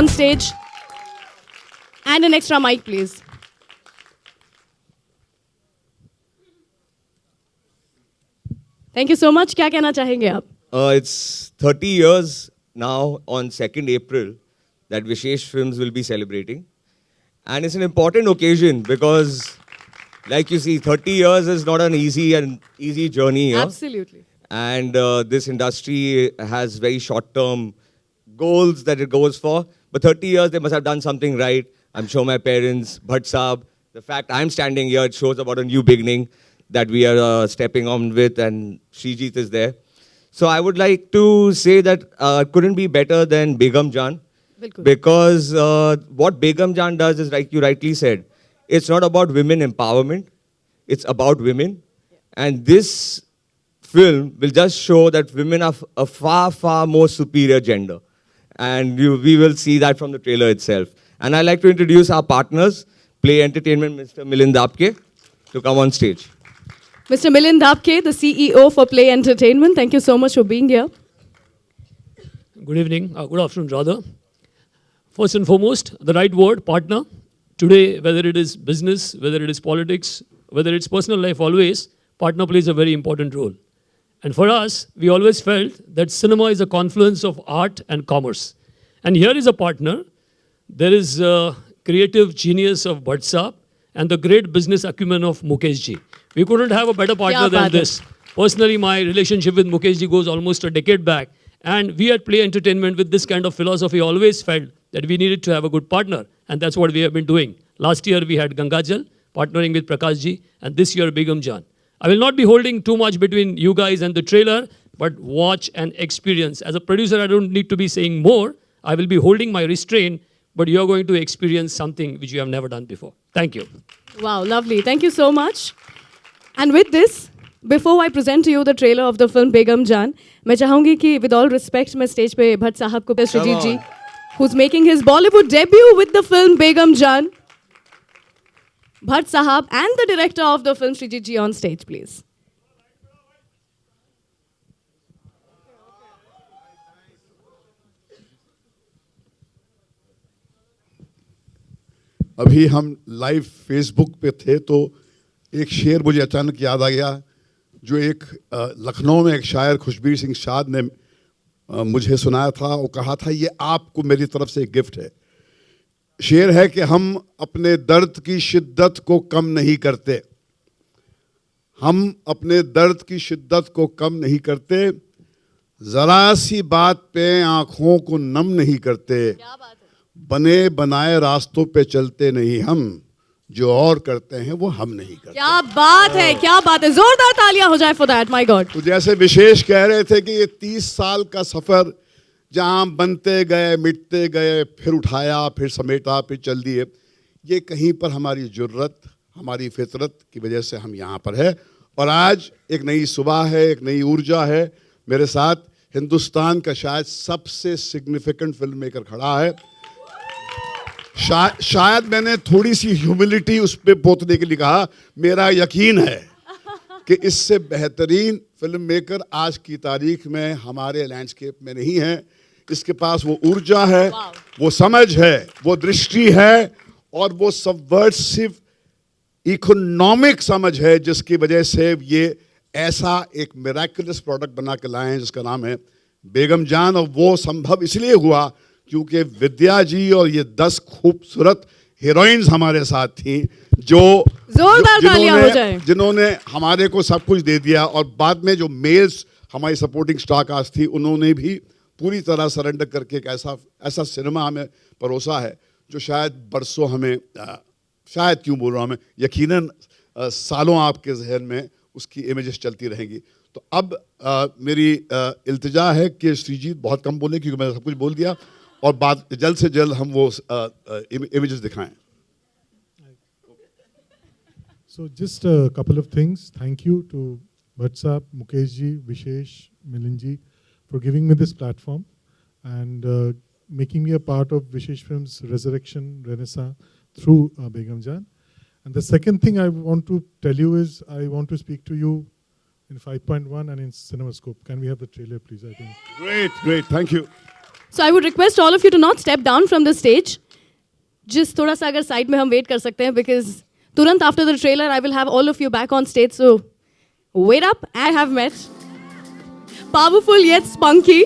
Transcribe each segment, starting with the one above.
on stage. And an extra mic, please. Thank you so much. क्या कहना चाहेंगे आप? It's 30 years now on 2nd April that Vishesh Films will be celebrating. And it's an important occasion because, like you see, 30 years is not an easy journey here. Absolutely. And this industry has very short-term goals that it goes for. But 30 years, they must have done something right. I'm sure my parents, Bhatt Saab, the fact I'm standing here, it shows about a new beginning that we are stepping on with, and Srijit is there. So I would like to say that couldn't be better than Begum Jaan. Because what Begum Jaan does is, like you rightly said, it's not about women empowerment, it's about women. And this film will just show that women are a far, far more superior gender. And we will see that from the trailer itself. And I'd like to introduce our partners, Play Entertainment, Mr. Milind Apke, to come on stage. Mr. Milind Apke, the CEO for Play Entertainment, thank you so much for being here. Good evening, good afternoon rather. First and foremost, the right word, partner. Today, whether it is business, whether it is politics, whether it's personal life, always, partner plays a very important role. And for us, we always felt that cinema is a confluence of art and commerce. And here is a partner. There is a creative genius of Bhatt Saab and the great business acumen of Mukesh ji. We couldn't have a better partner than this. Personally, my relationship with Mukesh ji goes almost a decade back. And we at Play Entertainment, with this kind of philosophy, always felt that we needed to have a good partner. And that's what we have been doing. Last year, we had Gangajal, partnering with Prakash ji. And this year, Begum Jaan. I will not be holding too much between you guys and the trailer, but watch and experience. As a producer, I don't need to be saying more. I will be holding my restraint, but you're going to experience something which you have never done before. Thank you. Wow, lovely. Thank you so much. And with this, before I present to you the trailer of the film Begum Jaan, मैं चाहूँगी कि with all respect मैं stage पे भट्ट साहब को Srijit ji, who's making his Bollywood debut with the film Begum Jaan. Bhatt Sahab and the director of the film, Srijit ji, on stage, please. अभी हम live Facebook पे थे तो एक शेर मुझे अचानक याद आ गया जो एक लखनऊ में एक शायर खुशबीर सिंह शाद ने मुझे सुनाया था। वो कहा था, ये आपको मेरी तरफ से एक गिफ्ट है। शेर है कि हम अपने दर्द की शिद्दत को कम नहीं करते, हम अपने दर्द की शिद्दत को कम नहीं करते, जरा सी बात पे आंखों को नम नहीं करते, बने बनाए रास्तों पे चलते नहीं हम, जो और करते हैं वो हम नहीं करते। क्या बात है, क्या बात है, जोरदार तालियां हो जाए फॉर दैट, माय गॉड। तो जैसे विशेष कह रहे थे कि ये 30 साल का सफर जहाँ बनते गए, मिटते गए, फिर उठाया, फिर समेटा, फिर चल दिए, ये कहीं पर हमारी जुर्रत, हमारी फितरत की वजह से हम यहाँ पर है। और आज एक नई सुबह है, एक नई ऊर्जा है। मेरे साथ हिंदुस्तान का शायद सबसे सिग्निफिकेंट फिल्म मेकर खड़ा है। शायद मैंने थोड़ी सी ह्यूमिलिटी उस पर पोतने के लिए कहा। मेरा यकीन है कि इससे बेहतरीन फिल्म मेकर आज की तारीख में हमारे लैंडस्केप में नहीं है। इसके पास वो ऊर्जा है, वो समझ है, वो दृष्टि है और वो सबवर्सिव इकोनॉमिक समझ है, जिसकी वजह से ये ऐसा एक मिराकुलस प्रोडक्ट बना के लाए हैं जिसका नाम है बेगम जान। और वो संभव इसलिए हुआ क्योंकि विद्या जी और ये 10 खूबसूरत हीरोइंस हमारे साथ थी जो जिन्होंने हमारे को सब कुछ दे दिया। और बाद में जो मेल्स हमारी सपोर्टिंग स्टार कास्ट थी, उन्होंने भी पूरी तरह सरेंडर करके एक ऐसा सिनेमा हमें परोसा है जो शायद बरसों हमें, शायद क्यों बोल रहा हूँ मैं, यकीनन सालों आपके जहन में उसकी इमेजेस चलती रहेंगी। तो अब मेरी इल्तिजा है कि श्रीजीत बहुत कम बोले क्योंकि मैंने सब कुछ बोल दिया, और बाद जल्द से जल्द हम वो इमेजेस दिखाएं। So just a couple of things. Thank you to Bhatt Saab, Mukesh ji, Vishesh, Milind ji for giving me this platform and making me a part of Vishesh Films' resurrection, renaissance through Begum Jaan. And the second thing I want to tell you is I want to speak to you in 5.1 and in CinemaScope. Can we have the trailer, please? I think. Great, thank you. So I would request all of you to not step down from the stage. Just थोड़ा सा अगर side में हम wait कर सकते हैं, because तुरंत after the trailer I will have all of you back on stage. So wait up. I have met powerful yet spunky,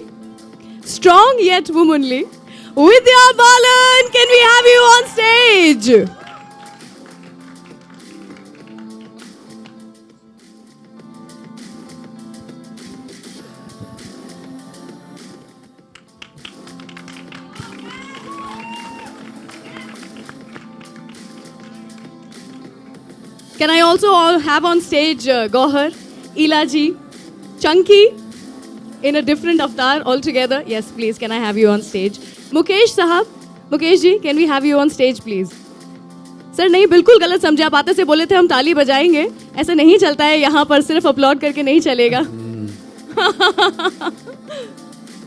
strong yet womanly, Vidya Balan. Can we have you on stage? Can I also all have on stage Gauahar, Ilaji, Chunky in a different avatar altogether? Yes, please. Can I have you on stage? Mukesh Sahab, Mukesh ji, can we have you on stage, please? Sir नहीं, बिल्कुल गलत समझे आप. आते से बोले थे हम ताली बजाएंगे. ऐसा नहीं चलता है यहाँ पर, सिर्फ अपलॉड करके नहीं चलेगा.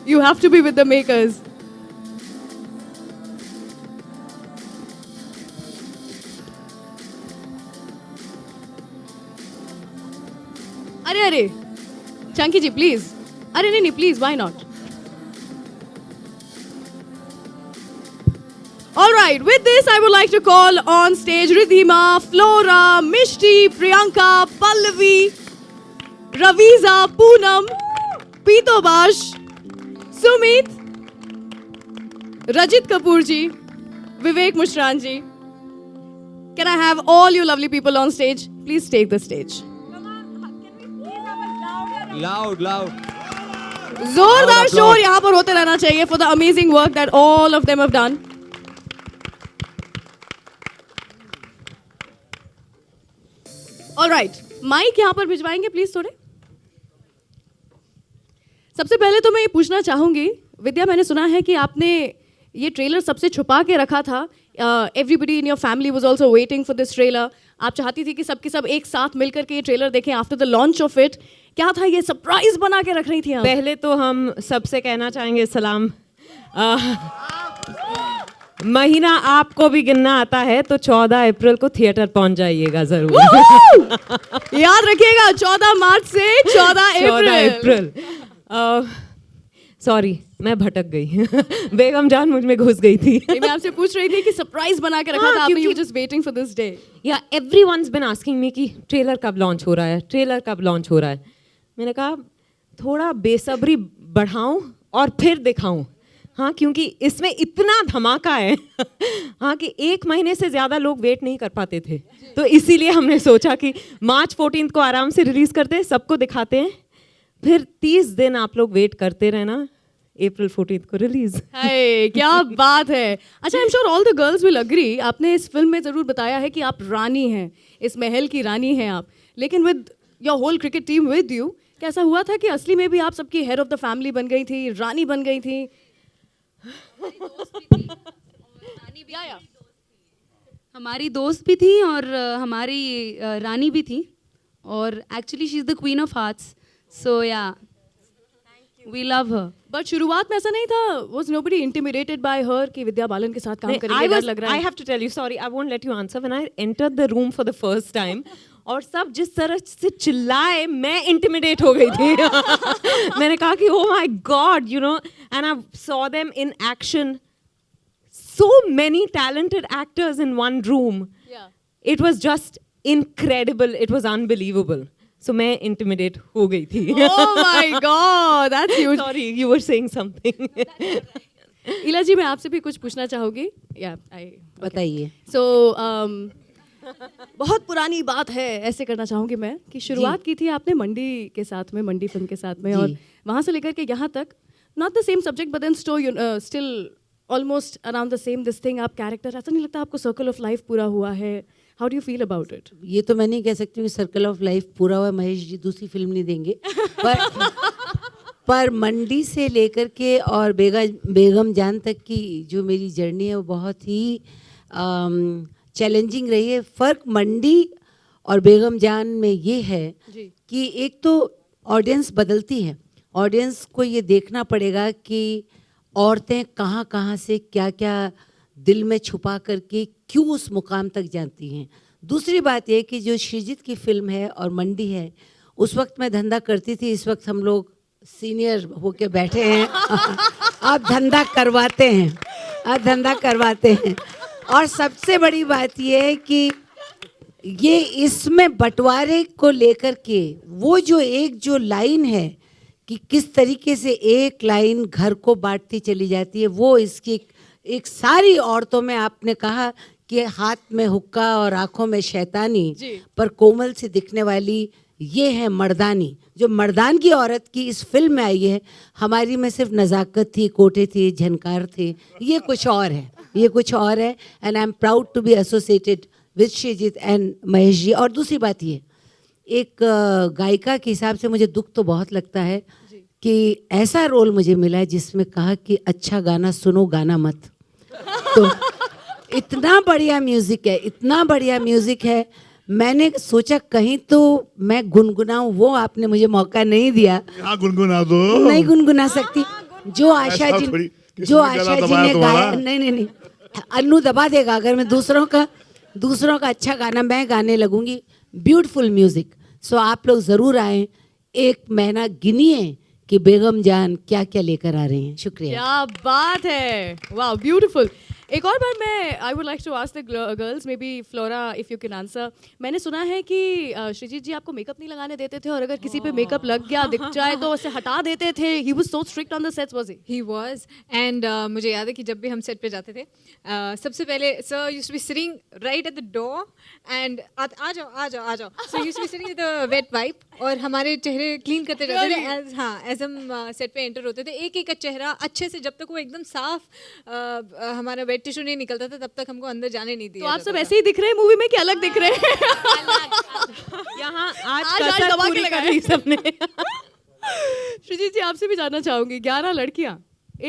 You have to be with the makers. अरे अरे चंकी जी प्लीज. अरे नहीं नहीं please, why not. All right, with this I would like to call on stage Ridhima, Flora, Mishti, Priyanka, Pallavi, Raviza, Poonam, Pitobash, Sumit, Rajit Kapoor ji, Vivek Mushran ji. Can I have all you lovely people on stage? Please take the stage. Loud, loud. जोरदार शोर यहाँ पर होते रहना चाहिए for the amazing work that all of them have done. All right, mike यहाँ पर भिजवाएंगे please थोड़े. सबसे पहले तो मैं ये पूछना चाहूंगी विद्या, मैंने सुना है कि आपने ये ट्रेलर सबसे छुपा के रखा था. Everybody in your family was also waiting for this trailer. आप चाहती थी कि सबके सब एक साथ मिलकर के ये ट्रेलर देखें after the launch of it. क्या था ये सरप्राइज बना के रख रही थी आप? पहले तो हम सबसे कहना चाहेंगे सलाम. महीना आपको भी गिनना आता है तो 14 अप्रैल को थिएटर पहुंच जाइएगा जरूर. याद रखिएगा 14 मार्च से 14 अप्रैल. सॉरी मैं भटक गई. बेगम जान मुझ में घुस गई थी. मैं आपसे पूछ रही थी कि सरप्राइज बना के रखा था आपने. You just waiting for this day. या एवरीवनस बीन आस्किंग मी कि ट्रेलर कब लॉन्च हो रहा है, ट्रेलर कब लॉन्च हो रहा है. मैंने कहा थोड़ा बेसब्री बढ़ाऊं और फिर दिखाऊं. हाँ, क्योंकि इसमें इतना धमाका है. हाँ, कि 1 महीने से ज़्यादा लोग वेट नहीं कर पाते थे. तो इसीलिए हमने सोचा कि मार्च 14 को आराम से रिलीज़ करते हैं, सबको दिखाते हैं, फिर 30 दिन आप लोग वेट करते रहना, अप्रैल 14 को रिलीज. क्या बात है. अच्छा, I am sure all the girls will agree. आपने इस फिल्म में ज़रूर बताया है कि आप रानी हैं, इस महल की रानी हैं आप. लेकिन with your whole cricket team with you, कैसा हुआ था कि असली में भी आप सबकी हेड ऑफ द फैमिली बन गई थी, रानी बन गई थी? हमारी दोस्त भी थी और हमारी रानी भी थी. और actually she is the queen of hearts. So yeah we love her. But शुरुआत में ऐसा नहीं था? वाज नोबडी इंटिमिडेटेड बाय हर कि विद्या बालन के साथ काम करेंगे, डर लग रहा है? I have to tell you, sorry, I won't let you answer. When I entered the room for the first time, और सब जिस तरह से चिल्लाए, मैं इंटिमिडेट हो गई थी. मैंने कहा कि oh my God, you know, and I saw them in action. So many talented actors in one room. Yeah. It was just incredible. It was unbelievable. So मैं intimidate हो गई थी. Oh my God, that's huge. Sorry, you were saying something. इला जी, मैं आपसे भी कुछ पूछना चाहूँगी. बताइए. So बहुत पुरानी बात है, ऐसे करना चाहूँगी मैं कि शुरुआत की थी आपने मंडी के साथ में, मंडी फिल्म के साथ में, और वहाँ से लेकर के यहाँ तक not the same subject but then still almost around the same this thing. आप कैरेक्टर, ऐसा नहीं लगता आपको सर्कल ऑफ लाइफ पूरा हुआ है? How do you feel about it? ये तो मैं नहीं कह सकती हूँ सर्कल ऑफ लाइफ पूरा हुआ. महेश जी दूसरी फिल्म नहीं देंगे. पर मंडी से लेकर के और बेगम जान तक की जो मेरी जर्नी है वो बहुत ही चैलेंजिंग रही है. फ़र्क मंडी और बेगम जान में ये है कि एक तो ऑडियंस बदलती है. ऑडियंस को ये देखना पड़ेगा कि औरतें कहाँ कहाँ से क्या क्या दिल में छुपा करके क्यों उस मुकाम तक जाती हैं. दूसरी बात ये कि जो सृजित की फिल्म है और मंडी है, उस वक्त मैं धंधा करती थी, इस वक्त हम लोग सीनियर होके बैठे हैं. आप धंधा करवाते हैं, आप धंधा करवाते हैं। और सबसे बड़ी बात ये है कि ये इसमें बंटवारे को लेकर के वो जो लाइन है कि किस तरीके से एक लाइन घर को बांटती चली जाती है, वो इसकी एक सारी औरतों में आपने कहा कि हाथ में हुक्का और आंखों में शैतानी, पर कोमल से दिखने वाली ये है मर्दानी। जो मर्दान की औरत की इस फिल्म में आई है, हमारी में सिर्फ नज़ाकत थी, कोटे थे, झनकार थे, ये कुछ और है, ये कुछ और है। And I am proud to be associated with Srijit and Mahesh ji. और दूसरी बात ये, एक गायिका के हिसाब से मुझे दुख तो बहुत लगता है कि ऐसा रोल मुझे मिला है जिसमें कहा कि अच्छा गाना सुनो, गाना मत। तो इतना बढ़िया म्यूज़िक है, इतना बढ़िया म्यूज़िक है, मैंने सोचा कहीं तो मैं गुनगुनाऊं, वो आपने मुझे मौका नहीं दिया। हाँ, गुनगुना दो। नहीं गुनगुना सकती। जो आशा जी ने गाया, नहीं, अन्नू दबा देगा अगर मैं दूसरों का अच्छा गाना मैं गाने लगूंगी। Beautiful music. सो आप लोग ज़रूर आएँ, एक महीना गिनिए कि बेगम जान क्या क्या लेकर आ रही हैं। शुक्रिया। क्या बात है, वाह ब्यूटीफुल। एक और बार मैं I would like to ask the girls, maybe Flora if you can answer. मैंने सुना है कि श्रीजीत जी आपको मेकअप नहीं लगाने देते थे, और अगर किसी पे मेकअप लग गया दिख जाए तो उसे हटा देते थे। He was so strict on the sets, was he was. And मुझे याद है कि जब भी हम सेट पे जाते थे, सबसे पहले sir used to be sitting right at the door and आ जाओ। So used to be sitting with a wet wipe और हमारे चेहरे क्लीन करते रहते थे एज हम सेट पे एंटर होते थे। एक एक का चेहरा अच्छे से, जब तक वो एकदम साफ हमारा वेट टिश्यू नहीं निकलता था, तब तक हमको अंदर जाने नहीं दिया। तो आप सब ऐसे ही दिख रहे हैं मूवी में कि अलग दिख रहे हैं? यहाँ आज दबा के लगा दी सबने। श्रीजीत जी, आपसे भी जानना चाहूंगी, 11 लड़कियां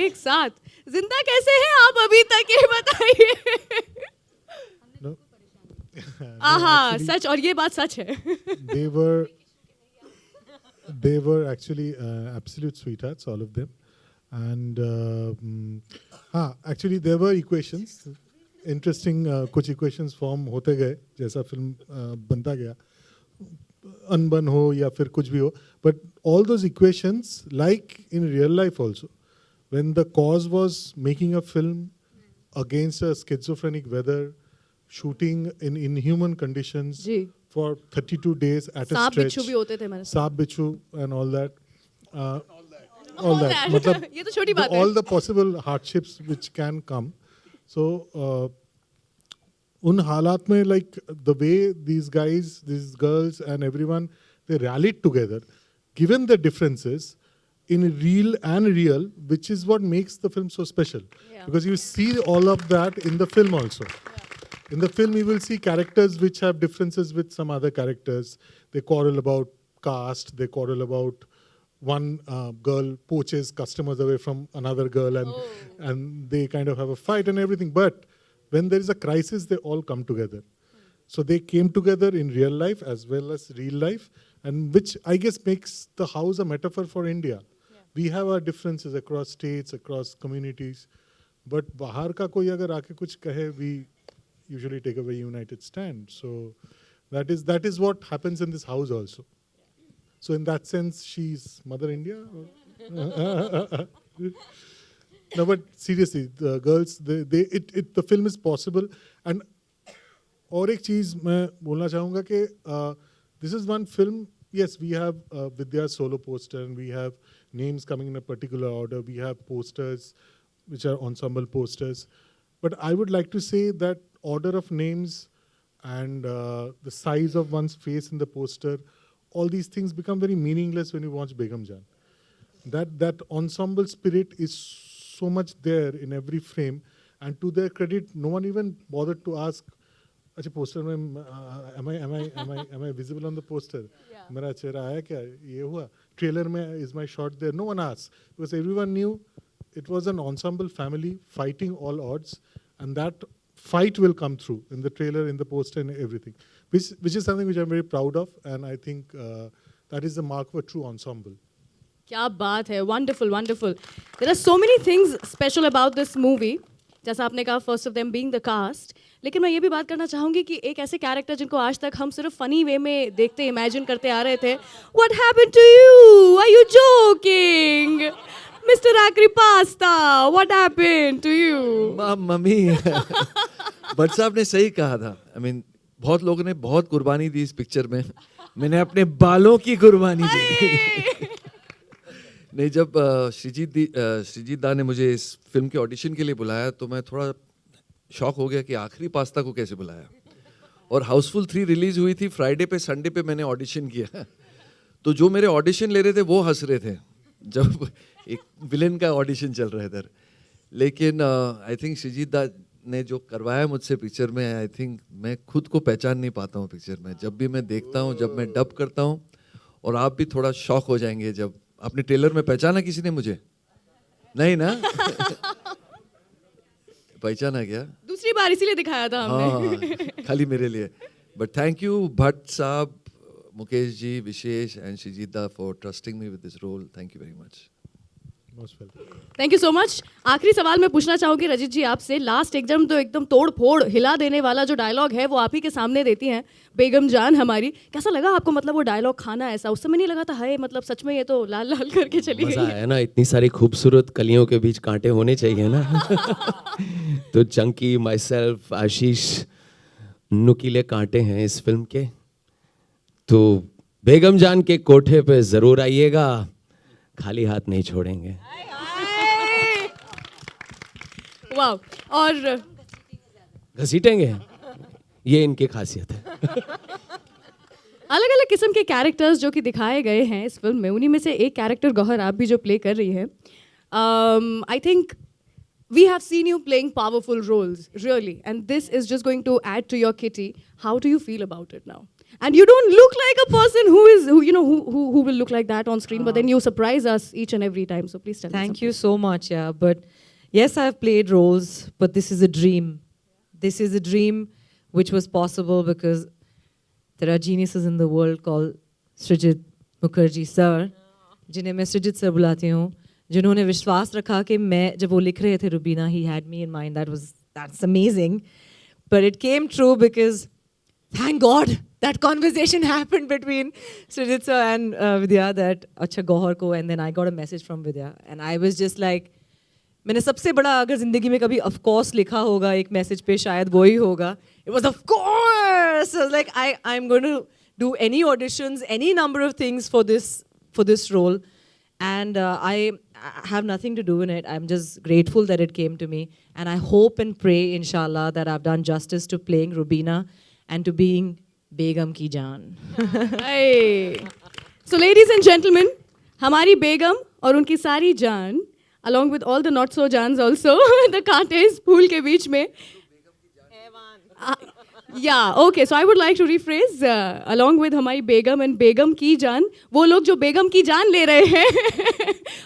एक साथ जिंदा कैसे हैं आप अभी तक, ये बताइए। आहा, सच, और ये बात सच है। They were actually absolute sweethearts, all of them. And actually there were equations, interesting कुछ equations form होते गए जैसा फिल्म बनता गया, अनबन हो या फिर कुछ भी हो, but all those equations, like in real life also, when the cause was making a film against a schizophrenic weather, shooting in inhuman conditions for 32 days at a stretch, बिच्छू भी होते थे हमारे साथ, सांप बिच्छू and all that, मतलब ये तो छोटी बात है। all the possible hardships which can come. So उन हालात में, like the way these guys, these girls and everyone, they rallied together, given the differences in real, which is what makes the film so special. Because you see all of that in the film also. In the film, you will see characters which have differences with some other characters. They quarrel about caste. They quarrel about one girl poaches customers away from another girl, and they kind of have a fight and everything. But when there is a crisis, they all come together. So they came together in real life as well as real life, and which I guess makes the house a metaphor for India. We have our differences across states, across communities, but बाहर का कोई अगर आके कुछ कहे, we usually take a very united stand. So that is what happens in this house also. So in that sense, she's Mother India. No, but seriously, the girls, the film is possible. And और एक चीज मैं बोलना चाहूँगा कि this is one film. Yes, we have Vidya's solo poster, and we have names coming in a particular order. We have posters which are ensemble posters. But I would like to say that order of names and the size of one's face in the poster, all these things become very meaningless when you watch Begum Jaan. That ensemble spirit is so much there in every frame, and to their credit, no one even bothered to ask, अच्छा poster में am I visible on the poster? मेरा चेहरा आया क्या? ये हुआ? Trailer में is my shot there? No one asked, because everyone knew it was an ensemble family fighting all odds, and that fight will come through in the trailer, in the poster, and everything, which is something which I'm very proud of, and I think that is the mark of a true ensemble. क्या बात है, wonderful, wonderful. There are so many things special about this movie. जैसा आपने कहा, first of them being the cast. लेकिन मैं ये भी बात करना चाहूँगी कि एक ऐसे कैरेक्टर जिनको आज तक हम सिर्फ फनी वे में देखते, इमेजिन करते आ रहे थे. What happened to you? Are you joking? Mr. Akri Pasta, what happened to you? Mummy Bhatt साहब ने सही कहा था. I mean, बहुत लोगों ने बहुत कुर्बानी दी इस पिक्चर में. मैंने अपने बालों की कुर्बानी दी. नहीं, जब श्रीजीत दा ने मुझे इस फिल्म के ऑडिशन के लिए बुलाया तो मैं थोड़ा शॉक हो गया कि आखिरी पास्ता को कैसे बुलाया. और हाउसफुल 3 रिलीज हुई थी फ्राइडे पे, संडे पे मैंने ऑडिशन किया. तो जो मेरे ऑडिशन ले रहे थे वो हंस रहे थे जब एक विलेन का ऑडिशन चल रहा है इधर. लेकिन आई थिंक श्रीजीत दा ने जो करवाया मुझसे पिक्चर में, आई थिंक मैं खुद को पहचान नहीं पाता हूँ पिक्चर में. जब भी मैं देखता हूँ, जब मैं डब करता हूँ, और आप भी थोड़ा शॉक हो जाएंगे जब अपने ट्रेलर में पहचाना किसी ने मुझे. नहीं ना? पहचाना क्या? दूसरी बार इसीलिए दिखाया था हमने. हाँ, खाली मेरे लिए. But thank you Bhatt sahab, Mukesh ji, Vishesh and Shreejit da for trusting me with this role. Thank you very much. Thank you so much. आखिरी सवाल मैं पूछना चाहूंगी रजित जी आपसे. लास्ट एकदम तोड़ फोड़ हिला देने वाला जो डायलॉग है वो आप ही के सामने देती हैं बेगम जान हमारी. कैसा लगा आपको, मतलब वो डायलॉग खाना ऐसा उस समय नहीं लगा था हाय मतलब सच में ये तो लाल लाल करके चली मजा गई आया ना. इतनी सारी खूबसूरत कलियों के बीच कांटे होने चाहिए ना. तो चंकी, माई सेल्फ, आशीष नुकीले कांटे हैं इस फिल्म के. तो बेगम जान के कोठे पे जरूर आइएगा, खाली हाथ नहीं छोड़ेंगे. वाह. और घसीटेंगे, ये इनकी खासियत है. अलग अलग किस्म के कैरेक्टर्स जो कि दिखाए गए हैं इस फिल्म में, उन्हीं में से एक कैरेक्टर गौहर आप भी जो प्ले कर रही है. I think we have seen you playing powerful roles, really, and this is just going to add to your kitty. How do you feel about it now? And you don't look like a person who will look like that on screen, but then you surprise us each and every time. So please tell me. Thank you so much, yeah. But yes, I've played roles, but this is a dream. This is a dream which was possible because there are geniuses in the world called Srijit Mukherji sir, जिन्हें मैं सृजित sir बुलाती हूँ, जिन्होंने विश्वास रखा कि मैं जब वो लिख रहे थे Rubina, he had me in mind. That's amazing. But it came true because thank God that conversation happened between Srijit sir and Vidya that अच्छा गौहर को, and then I got a message from Vidya and I was just like, मैंने सबसे बड़ा अगर जिंदगी में कभी of course लिखा होगा एक मैसेज पे शायद वो ही होगा. It was of course. I was like I'm going to do any auditions, any number of things for this role. And I have nothing to do in it. I'm just grateful that it came to me. And I hope and pray, inshallah, that I've done justice to playing Rubina and to being Begum Ki Jaan. Hey. So ladies and gentlemen, हमारी बेगम और उनकी सारी जान, along with all the not so जान्स also, the कांटे इस फूल के बीच में. Yeah, okay. So I would like to rephrase along with हमारी बेगम and बेगम की जान, वो लोग जो बेगम की जान ले रहे हैं.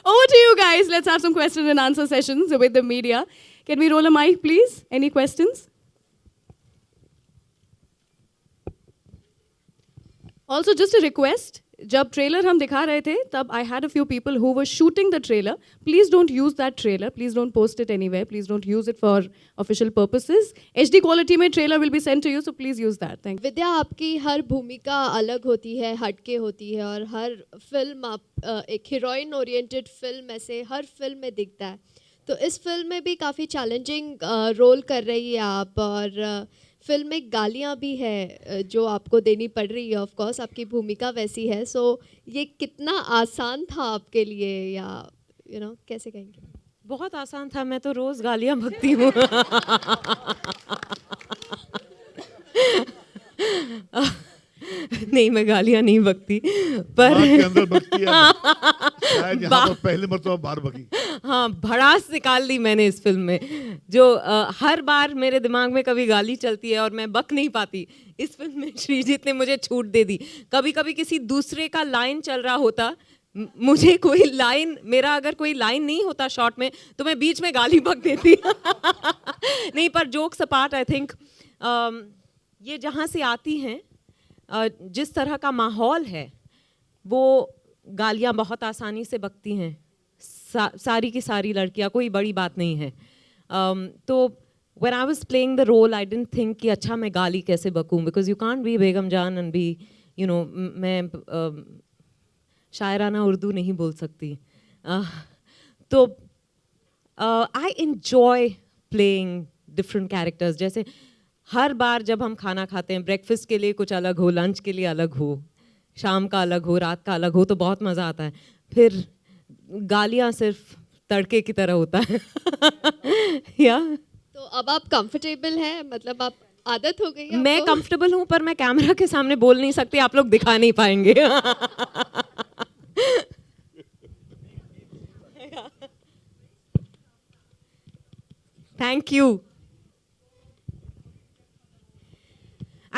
Over to you guys. Let's have some question and answer sessions with the media. Can we roll a mic, please? Any questions? Also, just a request. जब ट्रेलर हम दिखा रहे थे तब I had a few people who were shooting the trailer. Please don't use that trailer. Please don't post it anywhere. Please don't use it for official purposes. HD quality में trailer will be sent to you, so please use that. Thank you. विद्या, आपकी हर भूमिका अलग होती है, हटके होती है, और हर फिल्म आप एक हीरोइन ओरिएंटेड फिल्म ऐसे हर फिल्म में दिखता है. तो इस फिल्म में भी काफ़ी चैलेंजिंग रोल कर रही है आप, और फिल्म में गालियाँ भी है जो आपको देनी पड़ रही है. ऑफ कोर्स आपकी भूमिका वैसी है. सो ये कितना आसान था आपके लिए, या कैसे कहेंगे? बहुत आसान था. मैं तो रोज़ गालियाँ बकती हूँ. नहीं, मैं गालियाँ नहीं बकती, पर के अंदर बकती है. शायद यहाँ पर पहले मर्तबा बाहर बकी. हाँ, भड़ास निकाल दी मैंने इस फिल्म में. जो हर बार मेरे दिमाग में कभी गाली चलती है और मैं बक नहीं पाती, इस फिल्म में श्रीजीत ने मुझे छूट दे दी. कभी कभी किसी दूसरे का लाइन चल रहा होता, मुझे कोई लाइन, मेरा अगर कोई लाइन नहीं होता शॉर्ट में, तो मैं बीच में गाली बक देती. नहीं, पर जोक्स अपार्ट, आई थिंक ये जहाँ से आती हैं, जिस तरह का माहौल है, वो गालियाँ बहुत आसानी से बकती हैं. सारी की सारी लड़कियाँ, कोई बड़ी बात नहीं है. तो when I was playing the role, I didn't think कि अच्छा मैं गाली कैसे बकूँ, because you can't be बेगम जान and be, मैं शायराना उर्दू नहीं बोल सकती. तो I enjoy playing different characters. जैसे हर बार जब हम खाना खाते हैं, ब्रेकफास्ट के लिए कुछ अलग हो, लंच के लिए अलग हो, शाम का अलग हो, रात का अलग हो, तो बहुत मज़ा आता है. फिर गालियाँ सिर्फ तड़के की तरह होता है. या तो अब आप कंफर्टेबल हैं, मतलब आप आदत हो गई है मैं आपको? कंफर्टेबल हूँ, पर मैं कैमरा के सामने बोल नहीं सकती, आप लोग दिखा नहीं पाएंगे. Thank you.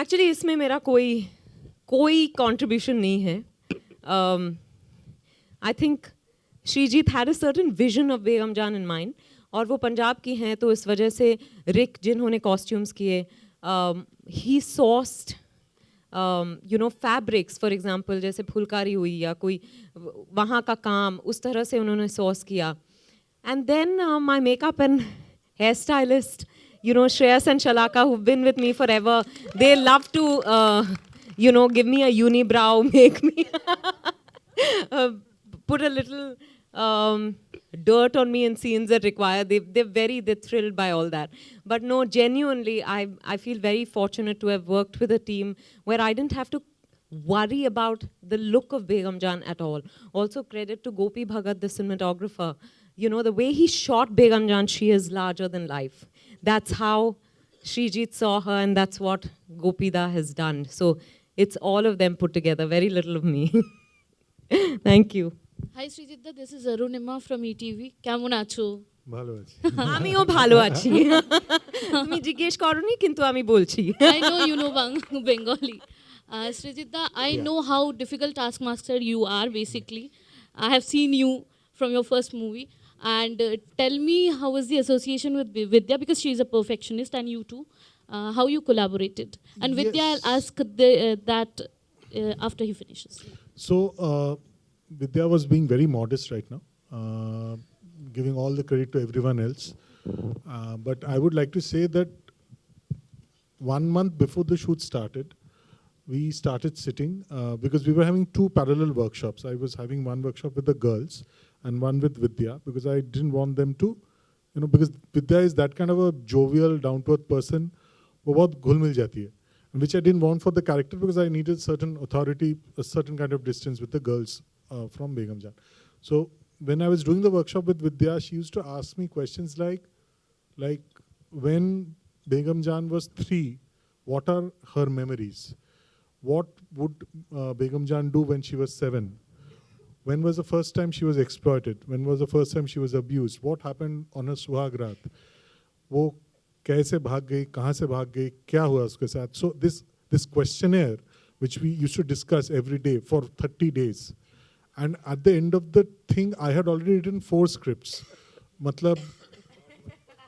एक्चुअली इसमें मेरा कोई कंट्रीब्यूशन नहीं है. I think Srijit had a certain vision of Begum Jaan in mind, और वो पंजाब की हैं, तो इस वजह से रिक जिन्होंने कॉस्ट्यूम्स किए, ही सॉस्ड फैब्रिक्स, फॉर एग्जांपल जैसे फुलकारी हुई या कोई वहाँ का काम, उस तरह से उन्होंने सॉस किया. And then my makeup and hair stylist, Shreyas and Shalaka, who've been with me forever, they love to, give me a unibrow, make me put a little dirt on me in scenes that require. They're thrilled by all that. But no, genuinely, I feel very fortunate to have worked with a team where I didn't have to worry about the look of Begum Jaan at all. Also, credit to Gopi Bhagat, the cinematographer. The way he shot Begum Jaan, she is larger than life. That's how Srijit saw her, and that's what Gopida has done. So it's all of them put together, very little of me. Thank you. Hi Srijit, this is Arunima from ETV. কেমন আছো? ভালো আছি। আমিও ভালো আছি। তুমি জিজ্ঞেস করনি কিন্তু আমি বলছি। I know you know Bengali. Srijit, I know how difficult taskmaster you are basically. I have seen you from your first movie. And tell me, how was the association with Vidya? Because she is a perfectionist, and you too. How you collaborated? And Vidya, I'll ask that after he finishes. So, Vidya was being very modest right now, giving all the credit to everyone else. But I would like to say that 1 month before the shoot started, we started sitting because we were having 2 parallel workshops. I was having one workshop with the girls and one with Vidya, because I didn't want them to, because Vidya is that kind of a jovial, down-to-earth person, वो बहुत घुल मिल जाती है, which I didn't want for the character because I needed certain authority, a certain kind of distance with the girls from Begum Jaan. So when I was doing the workshop with Vidya, she used to ask me questions like when Begum Jaan was 3, what are her memories? What would Begum Jaan do when she was 7? When was the first time she was exploited? When was the first time she was abused? What happened on her सुहाग रात? वो कैसे भाग गई? कहाँ से भाग गई? क्या हुआ उसके साथ? So this questionnaire, which we used to discuss every day for 30 days, and at the end of the thing, I had already written 4 scripts. मतलब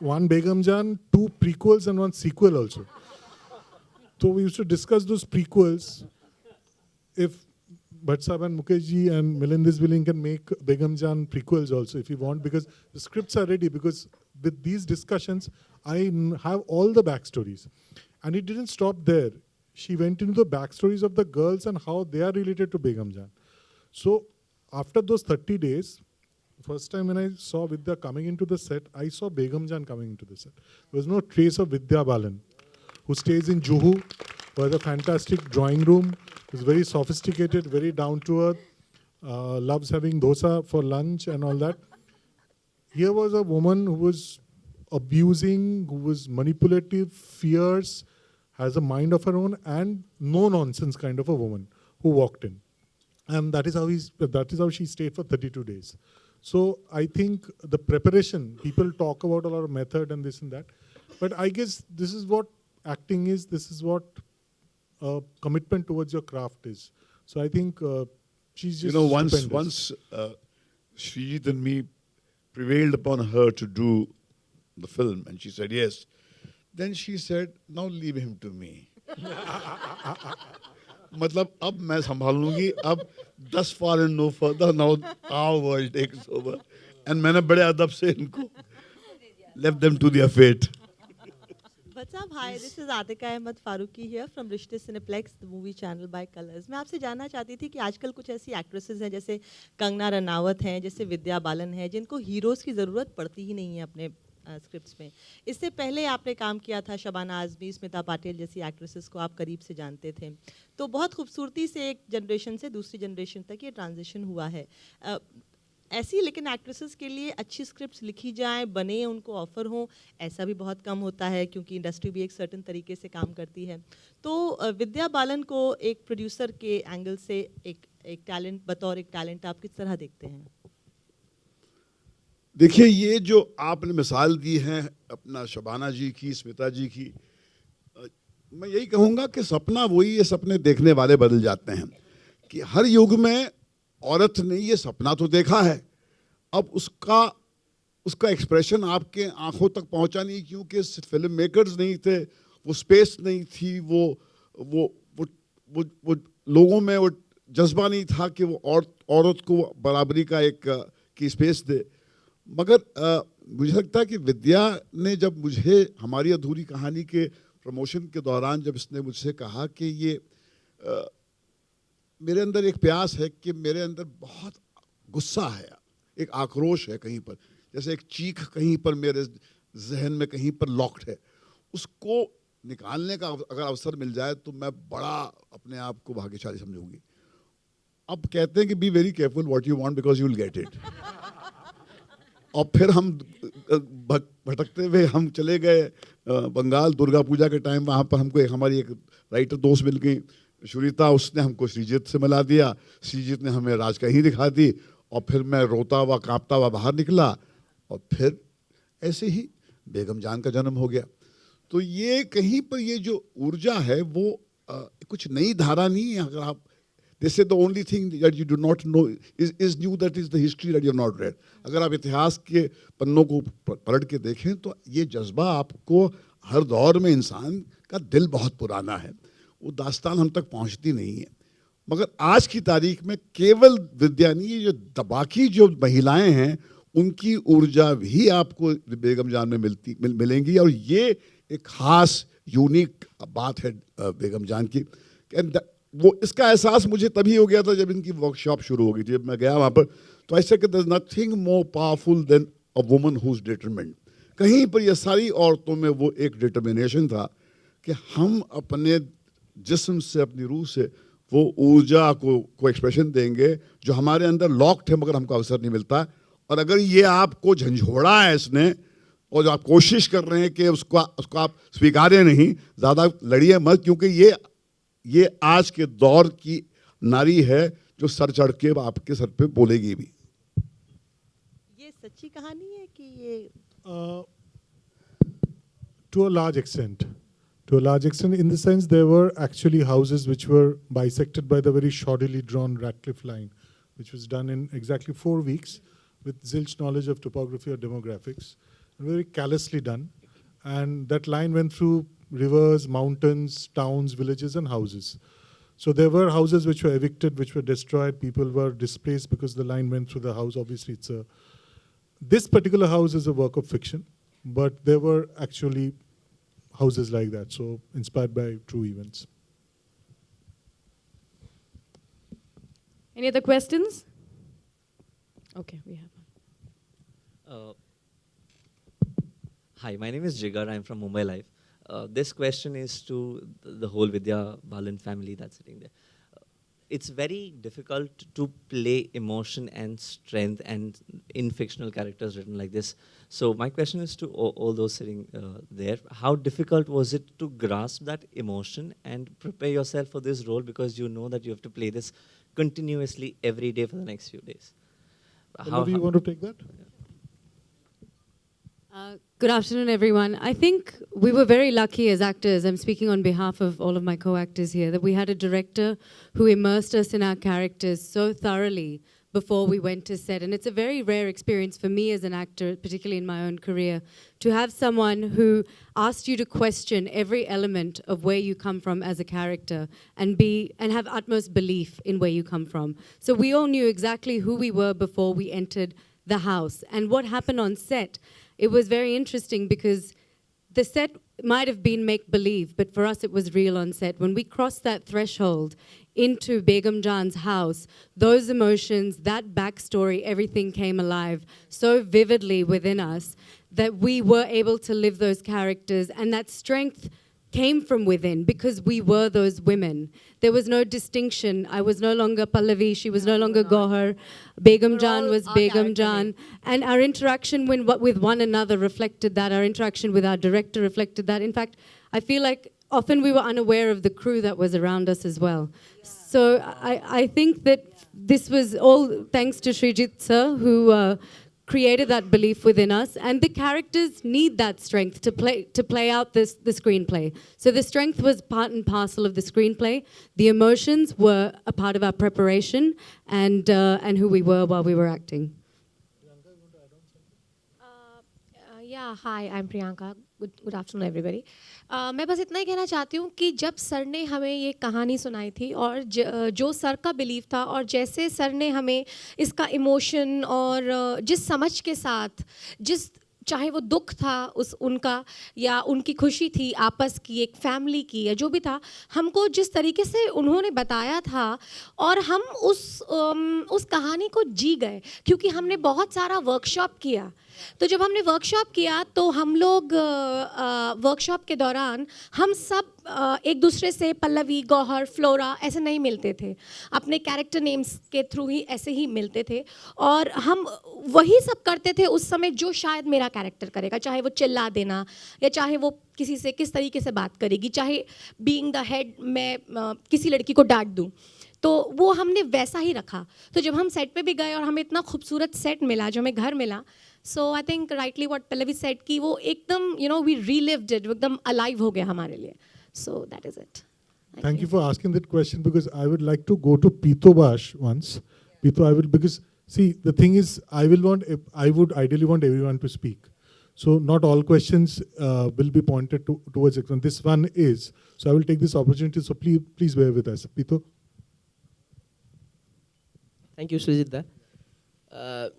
1 Begum Jaan, 2 prequels, and 1 sequel also. So we used to discuss those prequels. If Bhatt Sahab and Mukesh ji and Milind is willing, can make Begum Jaan prequels also if you want, because the scripts are ready. Because with these discussions, I have all the backstories. And it didn't stop there. She went into the backstories of the girls and how they are related to Begum Jaan. So after those 30 days, first time when I saw Vidya coming into the set, I saw Begum Jaan coming into the set. There was no trace of Vidya Balan, who stays in Juhu, who has a fantastic drawing room, is very sophisticated, very down to earth, loves having dosa for lunch and all that. Here was a woman who was abusing, who was manipulative, fierce, has a mind of her own, and no nonsense kind of a woman who walked in. And that is how she stayed for 32 days. So I think the preparation, people talk about a lot of method and this and that, but I guess this is what acting is, this is what commitment towards your craft is. So I think she's just once Srijit and me prevailed upon her to do the film, and she said yes. Then she said, now leave him to me. मतलब अब मैं संभाल लूंगी, अब 10 far and no further, now our world takes over. And मैंने बड़े अदब से इनको left them to their fate. What's up? Hi, this is Atika Ahmed Faruqi here from Rishte Cineplex, the movie channel by Colors. मैं आपसे जानना चाहती थी कि आजकल कुछ ऐसी एक्ट्रेसेस हैं जैसे कंगना रनावत हैं, जैसे विद्या बालन है, जिनको हीरोज़ की ज़रूरत पड़ती ही नहीं है अपने स्क्रिप्ट्स में. इससे पहले आपने काम किया था शबाना आज़मी, स्मिता पाटिल जैसी एक्ट्रेसेस को आप करीब से जानते थे. तो बहुत खूबसूरती से एक जनरेशन से दूसरी जनरेशन तक ये ट्रांजिशन हुआ है. ऐसी लेकिन एक्ट्रेसेस के लिए अच्छी स्क्रिप्ट्स लिखी जाएं, बने, उनको ऑफर हो, ऐसा भी बहुत कम होता है क्योंकि इंडस्ट्री भी एक सर्टेन तरीके से काम करती है. तो विद्या बालन को एक प्रोड्यूसर के एंगल से एक टैलेंट, बतौर एक टैलेंट आप किस तरह देखते हैं? देखिए, ये जो आपने मिसाल दी है अपना शबाना जी की, स्मिता जी की, मैं यही कहूँगा कि सपना वही है, सपने देखने वाले बदल जाते हैं. कि हर युग में औरत ने ये सपना तो देखा है, अब उसका एक्सप्रेशन आपके आंखों तक पहुंचा नहीं, क्योंकि फिल्म मेकर्स नहीं थे, वो स्पेस नहीं थी, वो लोगों में वो जज्बा नहीं था कि वो औरत को बराबरी का की स्पेस दे. मगर मुझे लगता है कि विद्या ने जब मुझे हमारी अधूरी कहानी के प्रमोशन के दौरान जब इसने मुझसे कहा कि ये मेरे अंदर एक प्यास है, कि मेरे अंदर बहुत गुस्सा है, एक आक्रोश है कहीं पर, जैसे एक चीख कहीं पर मेरे जहन में कहीं पर लॉक्ड है, उसको निकालने का अगर अवसर मिल जाए तो मैं बड़ा अपने आप को भाग्यशाली समझूंगी. अब कहते हैं कि be very careful what you want because you will get it. और फिर हम भटकते हुए हम चले गए बंगाल दुर्गा पूजा के टाइम. वहाँ पर हमको हमारी एक राइटर दोस्त मिल गई, शुरिता, उसने हमको श्रीजीत से मिला दिया. श्रीजीत ने हमें राज कहीं दिखा दी, और फिर मैं रोता हुआ कांपता हुआ बाहर निकला, और फिर ऐसे ही बेगम जान का जन्म हो गया. तो ये कहीं पर ये जो ऊर्जा है वो कुछ नई धारा नहीं है. अगर आप They say the only thing that you do not know is new, that is the history that you have not read. अगर आप इतिहास के पन्नों को पलट के देखें तो ये जज्बा आपको हर दौर में, इंसान का दिल बहुत पुराना है, वो दास्तान हम तक पहुंचती नहीं है. मगर आज की तारीख में केवल विद्या नहीं, ये जो बाकी जो महिलाएं हैं उनकी ऊर्जा भी आपको बेगम जान में मिलेंगी. और ये एक खास यूनिक बात है बेगम जान की. वो इसका एहसास मुझे तभी हो गया था जब इनकी वर्कशॉप शुरू हो गई थी. जब मैं गया वहाँ पर तो ऐसा कि there is nothing more powerful than a woman who is determined. कहीं पर ये सारी औरतों में वो एक डिटर्मिनेशन था कि हम अपने जिस्म से, अपनी रूह से वो ऊर्जा को एक्सप्रेशन देंगे जो हमारे अंदर लॉक्ड है, मगर हमको अवसर नहीं मिलता. और अगर ये आपको झंझोड़ा है इसने, और जो आप कोशिश कर रहे हैं कि उसको आप स्वीकारें नहीं, ज़्यादा लड़िए मत, क्योंकि ये आज के दौर की नारी है जो सर चढ़ के आपके सर पे बोलेगी भी. ये सच्ची कहानी है कि ये to a large extent. To a large extent, in the sense there were actually houses which were bisected by the very shoddily drawn Ratcliffe line, which was done in exactly 4 weeks with zilch knowledge of topography or demographics, and very callously done. And that line went through rivers, mountains, towns, villages, and houses. So there were houses which were evicted, which were destroyed. People were displaced because the line went through the house. Obviously, this particular house is a work of fiction, but there were actually houses like that, so inspired by true events. Any other questions? Okay, we have. Hi, my name is Jigar. I'm from Mumbai Live. This question is to the whole Vidya Balan family that's sitting there. It's very difficult to play emotion and strength and in fictional characters written like this. So my question is to all those sitting there. How difficult was it to grasp that emotion and prepare yourself for this role, because you know that you have to play this continuously every day for the next few days? Pallavi, you want to take that? Good afternoon, everyone. I think we were very lucky as actors, I'm speaking on behalf of all of my co-actors here, that we had a director who immersed us in our characters so thoroughly before we went to set. And it's a very rare experience for me as an actor, particularly in my own career, to have someone who asked you to question every element of where you come from as a character and have utmost belief in where you come from. So we all knew exactly who we were before we entered the house. And what happened on set, it was very interesting because the set might have been make believe, but for us it was real on set. When we crossed that threshold into Begum Jaan's house, those emotions, that backstory, everything came alive so vividly within us that we were able to live those characters, and that strength came from within because we were those women. There was no distinction. I was no longer Pallavi, she was no longer Gauahar. Begum Jaan was Begum Jaan. And our interaction with one another reflected that. Our interaction with our director reflected that. In fact, I feel like often we were unaware of the crew that was around us as well. So I think that this was all thanks to Srijit sir, who created that belief within us, and the characters need that strength to play out the screenplay. So the strength was part and parcel of the screenplay. The emotions were a part of our preparation and who we were while we were acting. Yeah, hi, I'm Priyanka. Good afternoon, everybody. मैं बस इतना ही कहना चाहती हूँ कि जब sir ने हमें ये कहानी सुनाई थी और जो सर का बिलीव था और जैसे सर ने हमें इसका इमोशन और जिस समझ के साथ जिस चाहे वो दुख था उनका या उनकी खुशी थी आपस की एक फैमिली की या जो भी था, हमको जिस तरीके से उन्होंने बताया था और हम उस कहानी को जी गए क्योंकि हमने बहुत सारा वर्कशॉप किया. तो जब हमने वर्कशॉप किया तो हम लोग वर्कशॉप के दौरान हम सब एक दूसरे से पल्लवी, गौहर, फ्लोरा ऐसे नहीं मिलते थे, अपने कैरेक्टर नेम्स के थ्रू ही ऐसे ही मिलते थे और हम वही सब करते थे उस समय जो शायद मेरा कैरेक्टर करेगा, चाहे वो चिल्ला देना या चाहे वो किसी से किस तरीके से बात करेगी, चाहे बीइंग द हेड मैं किसी लड़की को डांट दूँ, तो वो हमने वैसा ही रखा. तो जब हम सेट पे भी गए और हमें इतना खूबसूरत सेट मिला जो हमें घर मिला, so I think rightly what Pallavi said कि वो एकदम वी रीलिव्ड इट, एकदम अलाइव हो गया हमारे लिए. So that is it. Thank you for asking that question because I would like to go to Pito Bash once. Pito, because see, the thing is, I would ideally want everyone to speak. So not all questions will be pointed towards it. This one is. So I will take this opportunity. So please bear with us. Pito. Thank you, Srijit.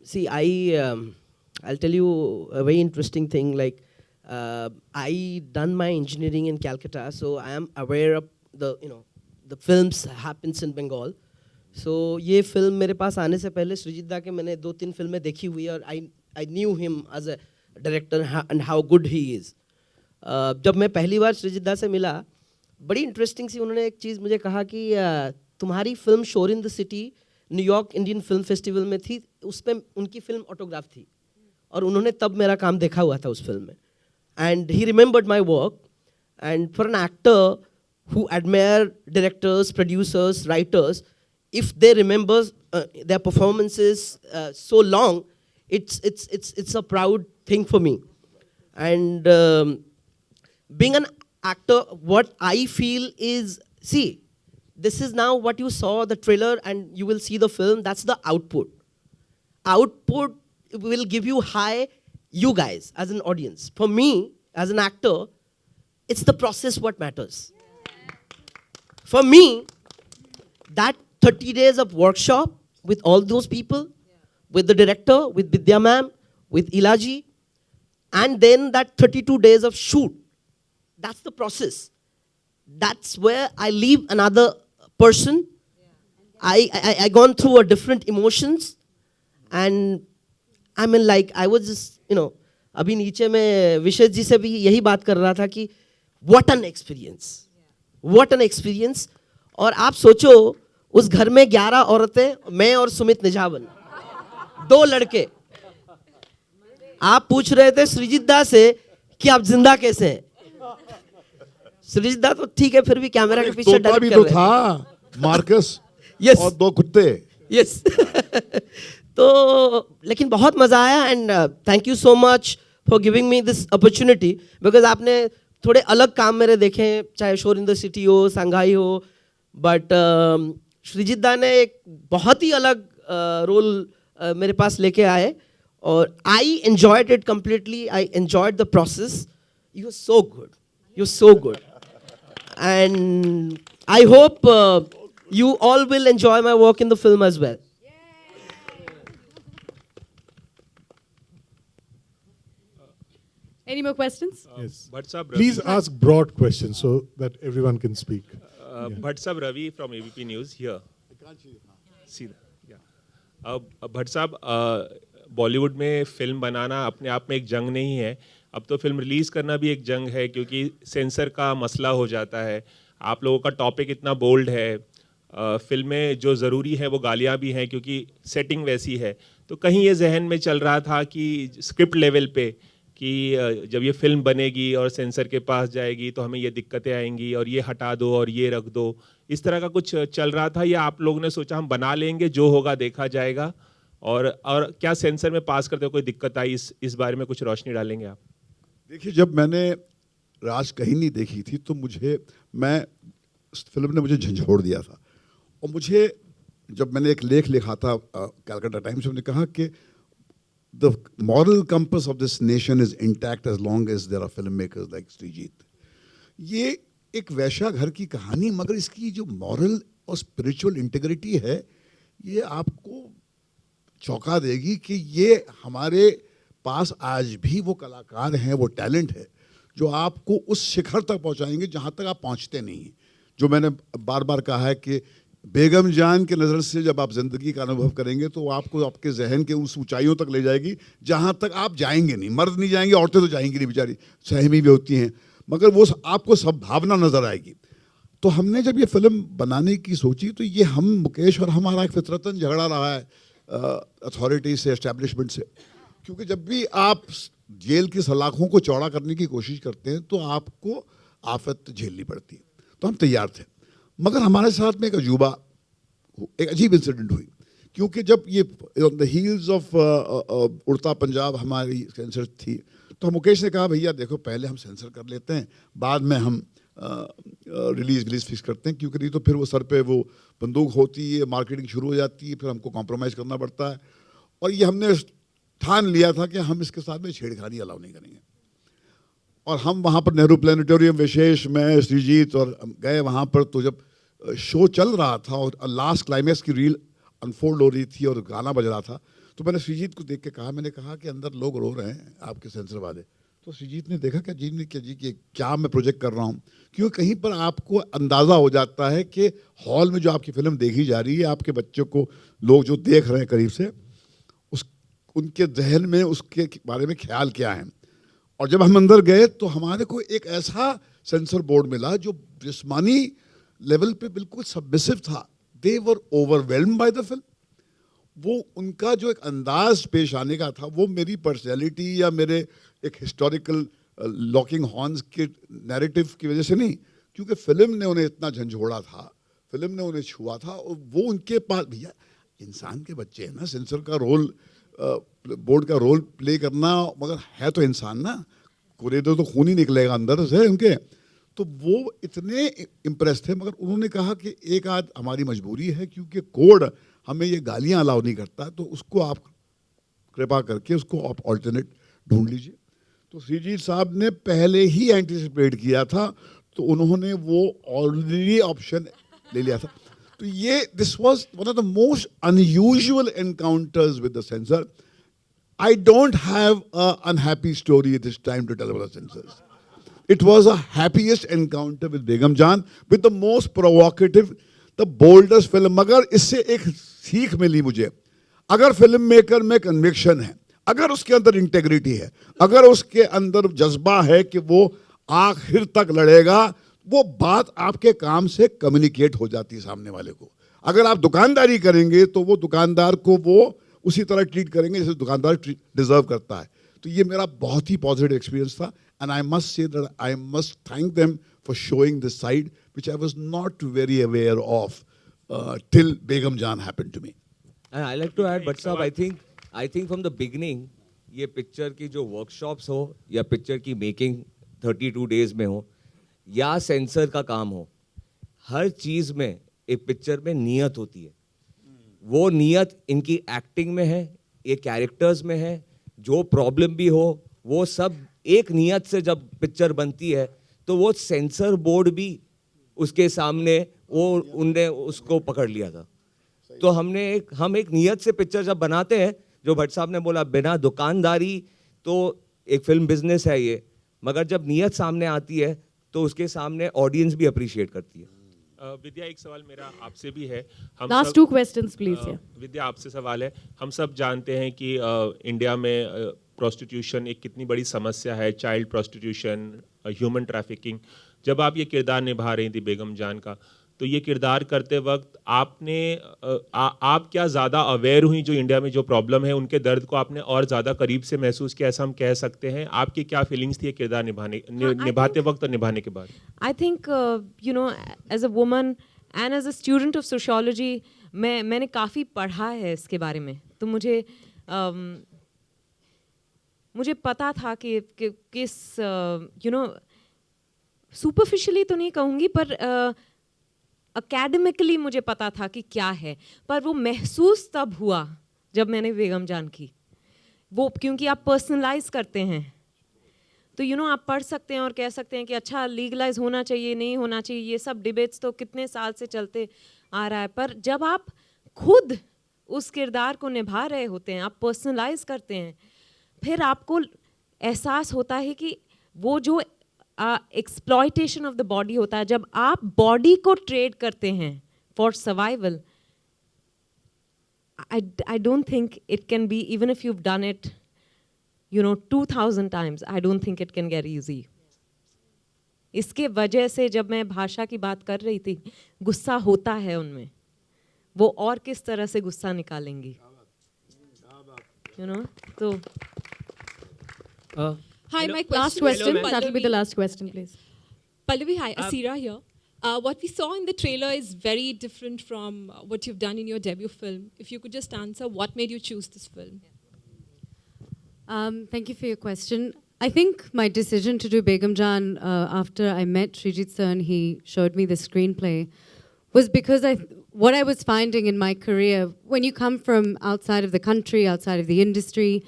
See, I'll tell you a very interesting thing. Like, I done my engineering in Calcutta, so I am aware of the films happens in Bengal. So ये film मेरे पास आने से पहले सृजित दा के मैंने 2-3 फिल्में देखी हुई और I knew him as a director and how good he is. जब मैं पहली बार सृजित दा से मिला, बड़ी इंटरेस्टिंग सी उन्होंने एक चीज़ मुझे कहा कि तुम्हारी फिल्म शोर in the city New York Indian film festival में थी, उस पर उनकी फिल्म ऑटोग्राफ थी और उन्होंने तब मेरा काम देखा हुआ था उस फिल्म में. And he remembered my work. And for an actor who admire directors, producers, writers, if they remember their performances so long, it's a proud thing for me. And being an actor, what I feel is, see, this is now what you saw, the trailer, and you will see the film, that's the output. Output will give you high, you guys, as an audience. For me, as an actor, it's the process what matters. For me, that 30 days of workshop with all those people, with the director, with Vidya ma'am, with Ilaji, and then that 32 days of shoot, that's the process. That's where I leave another person. I gone through a different emotions, and I mean, like, I was just, अभी नीचे मैं विशेष जी से भी यही बात कर रहा था कि what an experience. What an experience. और आप सोचो उस घर में 11 औरतें, मैं और सुमित निझावन, 2 लड़के. आप पूछ रहे थे सृजित दा से कि आप जिंदा कैसे हैं. सृजित दा तो ठीक है, फिर भी कैमरा के पीछे डायरेक्ट कर रहे था मार्कस. Yes. और 2 कुत्ते. Yes. तो लेकिन बहुत मजा आया. And thank you so much for giving me this opportunity, because आपने थोड़े अलग काम मेरे देखे, चाहे शोर इन द सिटी हो, संघाई हो, बट सृजित दा ने एक बहुत ही अलग रोल मेरे पास लेके आए और I enjoyed it completely. I enjoyed the process. You are so good, you are so good, and I hope you all will enjoy my work in the film as well. Any more questions? Yes. Bhatt Sahab, Please Ravi. ask broad questions so that everyone can speak. Bhatt Sahab, Ravi from ABP News here. See that? Yeah. Bhatt साहब, बॉलीवुड में film बनाना अपने आप में एक जंग नहीं है. अब तो फिल्म रिलीज़ करना भी एक जंग है क्योंकि सेंसर का मसला हो जाता है. आप लोगों का टॉपिक इतना बोल्ड है. फिल्में जो ज़रूरी है वो गालियाँ भी हैं क्योंकि सेटिंग वैसी है. तो कहीं ये जहन में चल रहा था कि स्क्रिप्ट लेवल पे कि जब ये फिल्म बनेगी और सेंसर के पास जाएगी तो हमें ये दिक्कतें आएंगी और ये हटा दो और ये रख दो, इस तरह का कुछ चल रहा था, या आप लोगों ने सोचा हम बना लेंगे, जो होगा देखा जाएगा? और क्या सेंसर में पास करते हुए कोई दिक्कत आई, इस बारे में कुछ रोशनी डालेंगे आप? देखिए, जब मैंने राज कहीं नहीं देखी थी तो फिल्म ने मुझे झंझोड़ दिया था. और मुझे जब मैंने एक लेख लिखा था कैलकाटा टाइम्स में, कहा कि the moral compass of this nation is intact as long as there are filmmakers like Srijit. ये एक वैश्या घर की कहानी, मगर इसकी जो मॉरल और स्पिरिचुअल इंटीग्रिटी है ये आपको चौंका देगी कि ये हमारे पास आज भी वो कलाकार हैं, वो टैलेंट है जो आपको उस शिखर तक पहुंचाएंगे जहां तक आप पहुंचते नहीं. जो मैंने बार बार कहा है कि बेगम जान के नज़र से जब आप ज़िंदगी का अनुभव करेंगे तो आपको आपके जहन के उस ऊंचाइयों तक ले जाएगी जहां तक आप जाएंगे नहीं. मर्द नहीं जाएंगे, औरतें तो जाएंगी नहीं, बेचारी सहमी भी होती हैं, मगर वो आपको सब भावना नज़र आएगी. तो हमने जब ये फिल्म बनाने की सोची तो ये हम मुकेश और हमारा एक फितरतन झगड़ा रहा है अथॉरिटी से, एस्टेब्लिशमेंट से. क्योंकि जब भी आप जेल की सलाखों को चौड़ा करने की कोशिश करते हैं तो आपको आफत झेलनी पड़ती है. तो हम तैयार थे, मगर हमारे साथ में एक अजीब इंसिडेंट हुई. क्योंकि जब ये ऑन द हील्स ऑफ उड़ता पंजाब हमारी सेंसर थी तो मुकेश ने कहा भैया देखो पहले हम सेंसर कर लेते हैं, बाद में हम रिलीज फिक्स करते हैं, क्योंकि नहीं तो फिर वो सर पे वो बंदूक होती है, मार्केटिंग शुरू हो जाती है, फिर हमको कॉम्प्रोमाइज़ करना पड़ता है. और ये हमने ठान लिया था कि हम इसके साथ में छेड़खानी अलाउ नहीं करेंगे. और हम वहाँ पर नेहरू प्लानिटोरियम, विशेष, मैं, श्रीजीत और गए वहाँ पर. तो जब शो चल रहा था और लास्ट क्लाइमैक्स की रील अनफोल्ड हो रही थी और गाना बज रहा था, तो मैंने श्रीजीत को देख के कहा, मैंने कहा कि अंदर लोग रो रहे हैं आपके सेंसर वाले. तो श्रीजीत ने देखा क्या जी कि क्या मैं प्रोजेक्ट कर रहा हूँ. क्योंकि कहीं पर आपको अंदाज़ा हो जाता है कि हॉल में जो आपकी फिल्म देखी जा रही है, आपके बच्चों को लोग जो देख रहे हैं करीब से, उनके जहन में उसके बारे में ख्याल क्या है. और जब हम अंदर गए तो हमारे को एक ऐसा सेंसर बोर्ड मिला जो जिस्मानी लेवल पे बिल्कुल सबमिसिव था. दे वर ओवरवेल्म्ड बाय द फिल्म. वो उनका जो एक अंदाज पेश आने का था वो मेरी पर्सनैलिटी या मेरे एक हिस्टोरिकल लॉकिंग हॉर्न्स के नैरेटिव की वजह से नहीं, क्योंकि फिल्म ने उन्हें इतना झंझोड़ा था, फिल्म ने उन्हें छुआ था. और वो उनके पास, भैया इंसान के बच्चे हैं ना, सेंसर का रोल, बोर्ड का रोल प्ले करना, मगर है तो इंसान ना, कुरेदो तो खून ही निकलेगा अंदर से उनके. तो वो इतने इम्प्रेस थे, मगर उन्होंने कहा कि एक आध हमारी मजबूरी है क्योंकि कोड हमें ये गालियां अलाउ नहीं करता, तो उसको आप कृपा करके उसको आप ऑल्टरनेट ढूंढ लीजिए. तो श्रीजीत साहब ने पहले ही एंटिसिपेट किया था, तो उन्होंने वो ऑलरेडी ऑप्शन ले लिया था. तो ये this was one of the most unusual encounters with the censor. I don't have a unhappy story this time to tell about the censors. It was a happiest encounter with Begum Jaan, with the most provocative, the boldest film. मगर इससे एक सीख मिली मुझे, अगर film maker में conviction है, अगर उसके अंदर इंटेग्रिटी है, अगर उसके अंदर जज्बा है कि वो आखिर तक लड़ेगा, वो बात आपके काम से कम्युनिकेट हो जाती है सामने वाले को. अगर आप दुकानदारी करेंगे तो वो दुकानदार को वो उसी तरह ट्रीट करेंगे जैसे दुकानदार डिजर्व करता है. तो ये मेरा बहुत ही पॉजिटिव एक्सपीरियंस था. And I must say that I must thank them for showing this side, which I was not very aware of till Begum Jaan happened to me. And I like to add, but sir, I think from the beginning, ये picture की जो workshops हो या picture की making 32 days में हो या sensor का काम हो, हर चीज़ में एक पिक्चर में नियत होती है. वो नियत इनकी एक्टिंग में है, ये कैरेक्टर्स में है. जो प्रॉब्लम भी हो वो सब एक नियत से जब पिक्चर बनती है तो वो सेंसर बोर्ड भी उसके सामने वो उनने उसको पकड़ लिया था. तो हम एक नियत से पिक्चर जब बनाते हैं, जो भट्ट साहब ने बोला बिना दुकानदारी, तो एक फिल्म बिजनेस है ये, मगर जब नीयत सामने आती है तो उसके सामने ऑडियंस भी अप्रिशिएट करती है। विद्या, एक सवाल मेरा आपसे भी है। Last two questions, please, yeah. विद्या, आपसे सवाल है। हम सब जानते हैं कि इंडिया में प्रोस्टिट्यूशन एक कितनी बड़ी समस्या है, चाइल्ड प्रोस्टिट्यूशन, ह्यूमन ट्रैफिकिंग। जब आप ये किरदार निभा रही थी बेगम जान का, तो ये किरदार करते वक्त आपने आप क्या ज़्यादा अवेयर हुई जो इंडिया में जो प्रॉब्लम है, उनके दर्द को आपने और ज़्यादा करीब से महसूस किया, ऐसा हम कह सकते हैं? आपकी क्या फीलिंग्स थी ये किरदार निभाते वक्त और निभाने के बाद? I think you know, as a woman and as a student of sociology, मैंने काफ़ी पढ़ा है इसके बारे में, तो मुझे पता था कि किस यू नो, सुपरफिशियली तो नहीं कहूँगी, पर अकेडमिकली मुझे पता था कि क्या है, पर वो महसूस तब हुआ जब मैंने बेगम जान की। वो क्योंकि आप पर्सनलाइज करते हैं, तो यू नो, आप पढ़ सकते हैं और कह सकते हैं कि अच्छा लीगलाइज होना चाहिए, नहीं होना चाहिए, ये सब डिबेट्स तो कितने साल से चलते आ रहा है, पर जब आप खुद उस किरदार को निभा रहे होते हैं, आप पर्सनलाइज करते हैं, फिर आपको एहसास होता है कि वो जो एक्सप्लॉयटेशन ऑफ द बॉडी होता है, जब आप बॉडी को ट्रेड करते हैं for survival, I don't think it can be, even if you have done it you know 2000 times, I don't think it can get easy. इसके वजह से जब मैं भाषा की बात कर रही थी, गुस्सा होता है उनमें, वो और किस तरह से गुस्सा निकालेंगी, you know, तो Hi, my Last question. That will be the last question, please. Pallavi, hi, Asira here. What we saw in the trailer is very different from what you've done in your debut film. If you could just answer, what made you choose this film? Thank you for your question. I think my decision to do Begum Jaan after I met Srijit Sir and he showed me the screenplay was because what I was finding in my career, when you come from outside of the country, outside of the industry,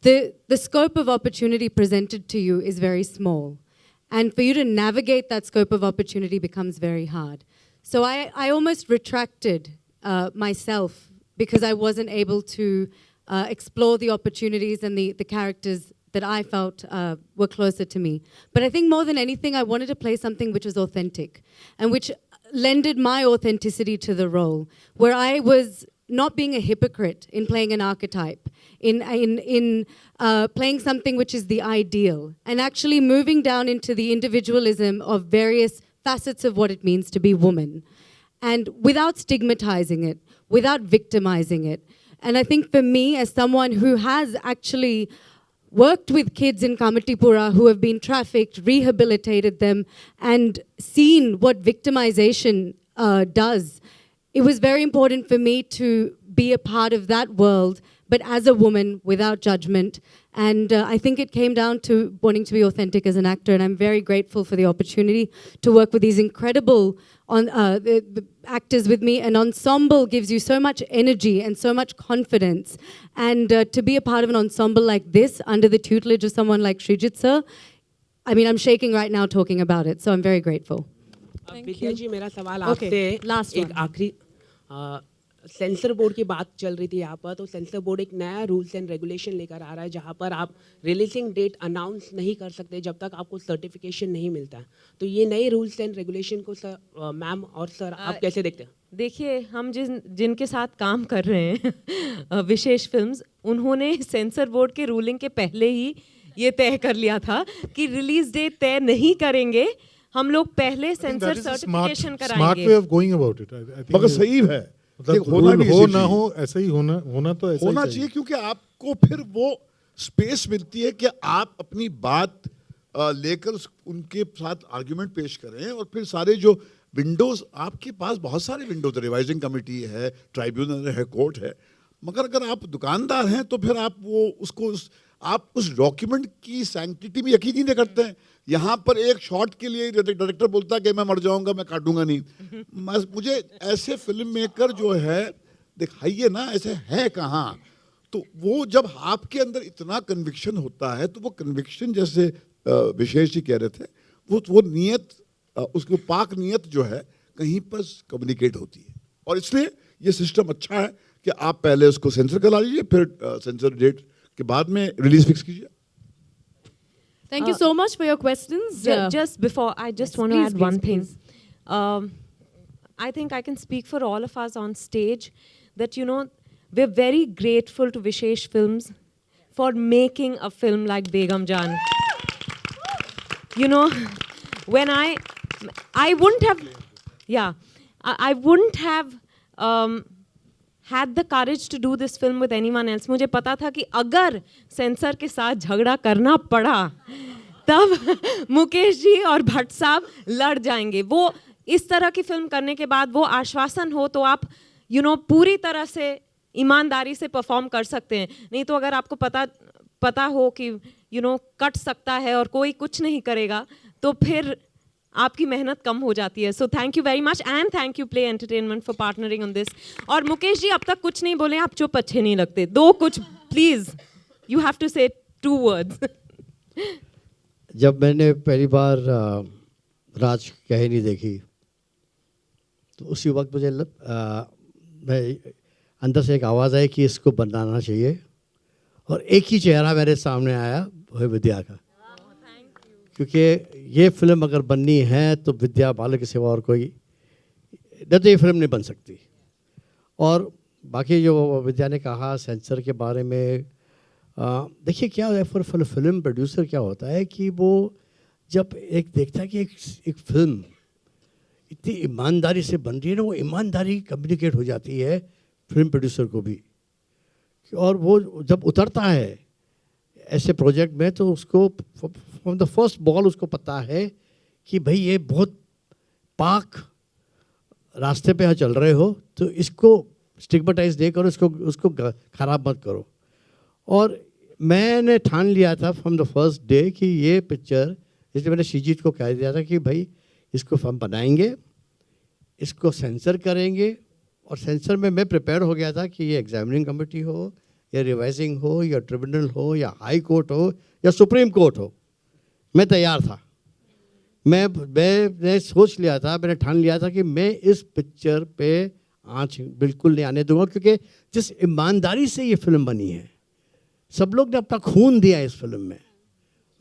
the scope of opportunity presented to you is very small. And for you to navigate that scope of opportunity becomes very hard. So I almost retracted myself because I wasn't able to explore the opportunities and the characters that I felt were closer to me. But I think more than anything, I wanted to play something which was authentic and which lended my authenticity to the role, where I was not being a hypocrite in playing an archetype, in playing something which is the ideal, and actually moving down into the individualism of various facets of what it means to be woman, and without stigmatizing it, without victimizing it. And I think for me, as someone who has actually worked with kids in Kamatipura who have been trafficked, rehabilitated them, and seen what victimization does, it was very important for me to be a part of that world, but as a woman, without judgment. And I think it came down to wanting to be authentic as an actor, and I'm very grateful for the opportunity to work with these incredible the actors with me. An ensemble gives you so much energy and so much confidence. And to be a part of an ensemble like this, under the tutelage of someone like Srijit Sir, I mean, I'm shaking right now talking about it, so I'm very grateful. विद्या जी, मेरा सवाल Okay, आपसे last एक one. आखिरी sensor board की बात चल रही थी यहाँ पर, तो सेंसर बोर्ड एक नया रूल्स एंड रेगुलेशन लेकर आ रहा है जहाँ पर आप रिलीजिंग डेट अनाउंस नहीं कर सकते जब तक आपको सर्टिफिकेशन नहीं मिलता है। तो ये नए रूल्स एंड रेगुलेशन को सर, मैम और सर, आप कैसे देखते हैं? देखिए, हम जिनके साथ काम कर रहे हैं विशेष फिल्म्स, उन्होंने सेंसर बोर्ड के रूलिंग के पहले ही ये तय कर लिया था कि रिलीज डेट तय नहीं करेंगे, हम लोग पहले सेंसर सर्टिफिकेशन कराएंगे। Smart way of going about it, I think मगर सही है, मतलब होना भी हो ऐसे ना हो चाहिए। ऐसा ही होना तो ऐसा होना ही चाहिए, क्योंकि आपको फिर वो स्पेस मिलती है कि आप अपनी बात लेकर उनके साथ आर्ग्यूमेंट पेश करें, और फिर सारे जो विंडोज, आपके पास बहुत सारे विंडोज, रिवाइजिंग कमेटी है, ट्राइब्यूनल है, कोर्ट है, मगर अगर आप दुकानदार हैं तो फिर आप वो उसको आप उस डॉक्यूमेंट की सैंक्टिटी में यकीन ही नहीं करते हैं। यहाँ पर एक शॉट के लिए डायरेक्टर बोलता है कि मैं मर जाऊंगा, मैं काटूंगा नहीं। मुझे ऐसे फिल्म मेकर जो है दिखाइए ना, ऐसे है कहाँ। तो वो जब आपके अंदर इतना कन्विक्शन होता है, तो वो कन्विक्शन जैसे विशेष जी कह रहे थे, वो नीयत, उसको पाक नीयत जो है कहीं पर कम्युनिकेट होती है। और इसलिए ये सिस्टम अच्छा है कि आप पहले उसको सेंसर करा लीजिए, फिर सेंसर डेट के बाद में रिलीज फिक्स कीजिए। Thank you so much for your questions. Just before, I just yes, want to please, add one please, thing. I think I can speak for all of us on stage that, we're very grateful to Vishesh Films for making a film like Begum Jaan. When I wouldn't have, I wouldn't have had the courage to do this film with anyone else. मुझे पता था कि अगर sensor के साथ झगड़ा करना पड़ा तब मुकेश जी और भट्ट साहब लड़ जाएंगे. वो इस तरह की फिल्म करने के बाद वो आश्वासन हो तो आप पूरी तरह से ईमानदारी से परफॉर्म कर सकते हैं. नहीं तो अगर आपको पता हो कि कट सकता है और कोई कुछ नहीं करेगा तो फिर आपकी मेहनत कम हो जाती है. So thank you very much and thank you play entertainment for partnering on this. और मुकेश जी अब तक कुछ नहीं बोले, आप चुप अच्छे नहीं लगते. दो कुछ प्लीज, यू हैव टू से 2 words. जब मैंने पहली बार राज कहानी देखी तो उसी वक्त मुझे मैं अंदर से एक आवाज़ आई कि इसको बनाना चाहिए. और एक ही चेहरा मेरे सामने आया, वो है विद्या का. क्योंकि ये फिल्म अगर बननी है तो विद्या बालन के सिवा और कोई न तो ये फिल्म नहीं बन सकती. और बाकी जो विद्या ने कहा सेंसर के बारे में, देखिए क्या है फॉर फिल्म प्रोड्यूसर क्या होता है कि वो जब एक देखता है कि एक फिल्म इतनी ईमानदारी से बन रही है ना, वो ईमानदारी कम्युनिकेट हो जाती है फिल्म प्रोड्यूसर को भी. और वो जब उतरता है ऐसे प्रोजेक्ट में तो उसको फ्रॉम द फर्स्ट बॉल उसको पता है कि भाई ये बहुत पाक रास्ते पे चल रहे हो तो इसको स्टिग्मेटाइज नहीं करो, उसको ख़राब मत करो. और मैंने ठान लिया था फ्रॉम द फर्स्ट डे कि ये पिक्चर, इसलिए मैंने श्रीजीत को कह दिया था कि भाई इसको हम बनाएंगे, इसको सेंसर करेंगे. और सेंसर में मैं प्रिपेयर हो गया था कि ये एग्जामिनिंग कमेटी हो या रिवाइजिंग हो या ट्रिब्यूनल हो या हाई कोर्ट हो या सुप्रीम कोर्ट हो, मैं तैयार था. मैंने सोच लिया था, मैंने ठान लिया था कि मैं इस पिक्चर पे आँच बिल्कुल नहीं आने दूंगा. क्योंकि जिस ईमानदारी से ये फिल्म बनी है, सब लोग ने अपना खून दिया इस फिल्म में,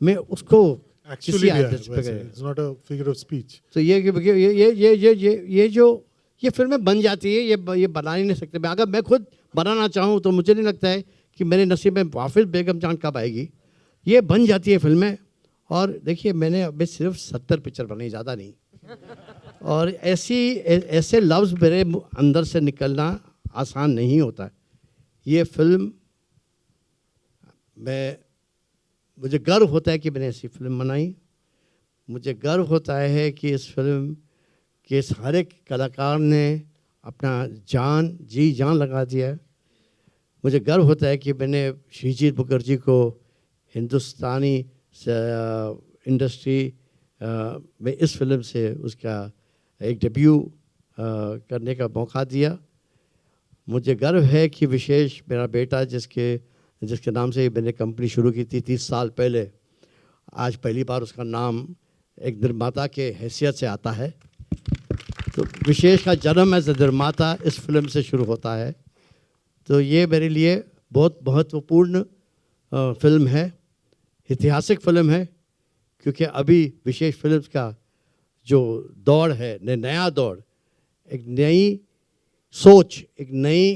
मैं उसको Actually, it's not a figure of speech. तो ये जो ये फिल्में बन जाती है, ये बना ही नहीं सकते. मैं अगर मैं खुद बनाना चाहूँ तो मुझे नहीं लगता है कि मेरे नसीब में वापस बेगम जान कब आएगी. ये बन जाती है फिल्में. और देखिए मैंने अभी सिर्फ 70 पिक्चर बनाई, ज़्यादा नहीं. और ऐसे लफ्ज़ मेरे अंदर से निकलना आसान नहीं होता. ये फिल्म मुझे गर्व होता है कि मैंने ऐसी फिल्म बनाई. मुझे गर्व होता है कि इस फिल्म के सारे कलाकार ने अपना जी जान लगा दिया. मुझे गर्व होता है कि मैंने श्रीजीत मुखर्जी को हिंदुस्तानी इंडस्ट्री में इस फिल्म से उसका एक डेब्यू करने का मौका दिया. मुझे गर्व है कि विशेष मेरा बेटा जिसके नाम से मैंने कंपनी शुरू की थी 30 साल पहले, आज पहली बार उसका नाम एक निर्माता के हैसियत से आता है. तो विशेष का जन्म एज अ निर्माता इस फिल्म से शुरू होता है. तो ये मेरे लिए बहुत महत्वपूर्ण फिल्म है, ऐतिहासिक फिल्म है. क्योंकि अभी विशेष फिल्म्स का जो दौर है, नया दौर, एक नई सोच, एक नई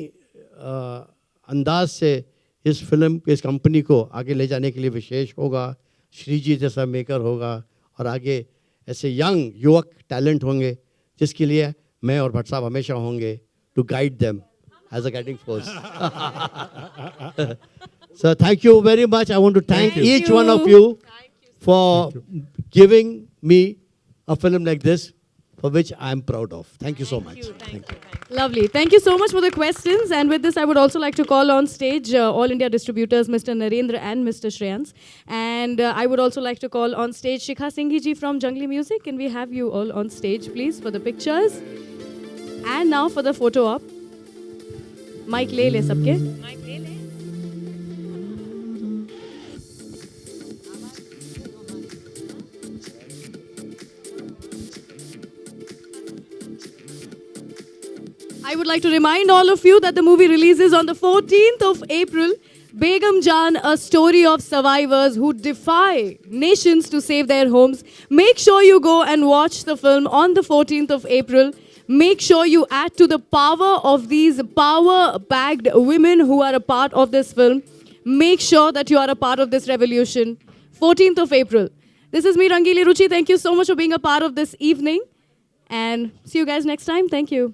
अंदाज से इस फिल्म इस कंपनी को आगे ले जाने के लिए विशेष होगा, श्रीजी जैसा मेकर होगा और आगे ऐसे यंग युवक टैलेंट होंगे जिसके लिए मैं और भट्ट साहब हमेशा होंगे to guide them as a guiding force. So thank you very much. I want to thank each one of you for giving me a film like this, for which I am proud of. Thank you so much. Thank you. Lovely. Thank you so much for the questions. And with this, I would also like to call on stage All India distributors, Mr. Narendra and Mr. Shreyans. And I would also like to call on stage Shikha Singhi ji from Jungly Music. Can we have you all on stage, please, for the pictures? And now for the photo op. Mic le le sabke. I would like to remind all of you that the movie releases on the 14th of April Begum Jaan, a story of survivors who defy nations to save their homes. Make sure you go and watch the film on the 14th of April. Make sure you add to the power of these power-packed women who are a part of this film. Make sure that you are a part of this revolution. 14th of April. This is me, Rangili Ruchi. Thank you so much for being a part of this evening. And see you guys next time. Thank you.